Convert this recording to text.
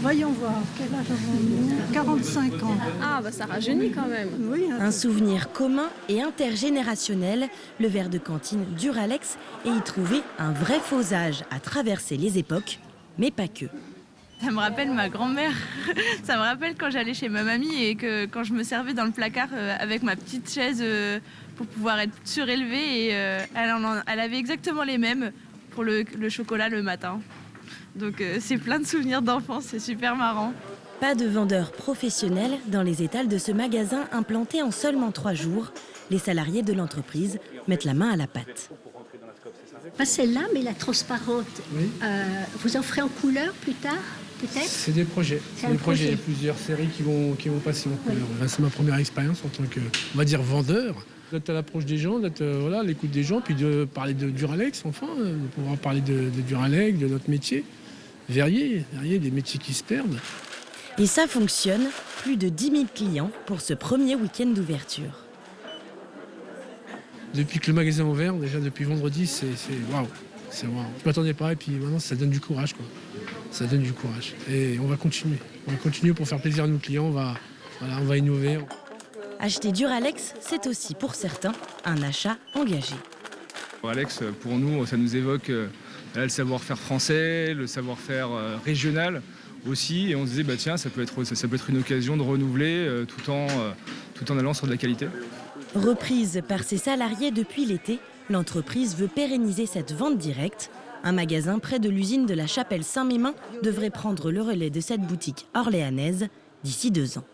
Voyons voir, quel âge avons-nous? 45 ans. Ah bah ça rajeunit quand même. Oui, Un souvenir commun et intergénérationnel, le verre de cantine Duralex et y trouver un vrai faux âge à traverser les époques, mais pas que. Ça me rappelle ma grand-mère. Ça me rappelle quand j'allais chez ma mamie et que quand je me servais dans le placard avec ma petite chaise pour pouvoir être surélevée. Et elle avait exactement les mêmes pour le chocolat le matin. Donc c'est plein de souvenirs d'enfance, c'est super marrant. Pas de vendeurs professionnels dans les étals de ce magasin implanté en seulement 3 jours. Les salariés de l'entreprise mettent la main à la pâte. Pas celle-là, mais la transparente. Oui. Vous en ferez en couleur plus tard, peut-être? C'est des projets. C'est un projet. Il y a plusieurs séries qui vont passer en couleur. Là, c'est ma première expérience en tant que, on va dire, vendeur. D'être à l'approche des gens, d'être à l'écoute des gens, puis de parler de Duralex, enfin, de pouvoir parler de Duralex, de notre métier. Verrier, des métiers qui se perdent. Et ça fonctionne, plus de 10 000 clients pour ce premier week-end d'ouverture. Depuis que le magasin est ouvert, déjà depuis vendredi, c'est waouh. C'est waouh. Je ne m'attendais pas et puis maintenant ça donne du courage, quoi. Ça donne du courage. Et on va continuer. On va continuer pour faire plaisir à nos clients, on va innover. Acheter Duralex, c'est aussi pour certains un achat engagé. Alex, pour nous, ça nous évoque le savoir-faire français, le savoir-faire régional aussi. Et on se disait, tiens, ça peut être une occasion de renouveler tout en allant sur de la qualité. Reprise par ses salariés depuis l'été, l'entreprise veut pérenniser cette vente directe. Un magasin près de l'usine de la Chapelle Saint-Mémin devrait prendre le relais de cette boutique orléanaise d'ici 2 ans.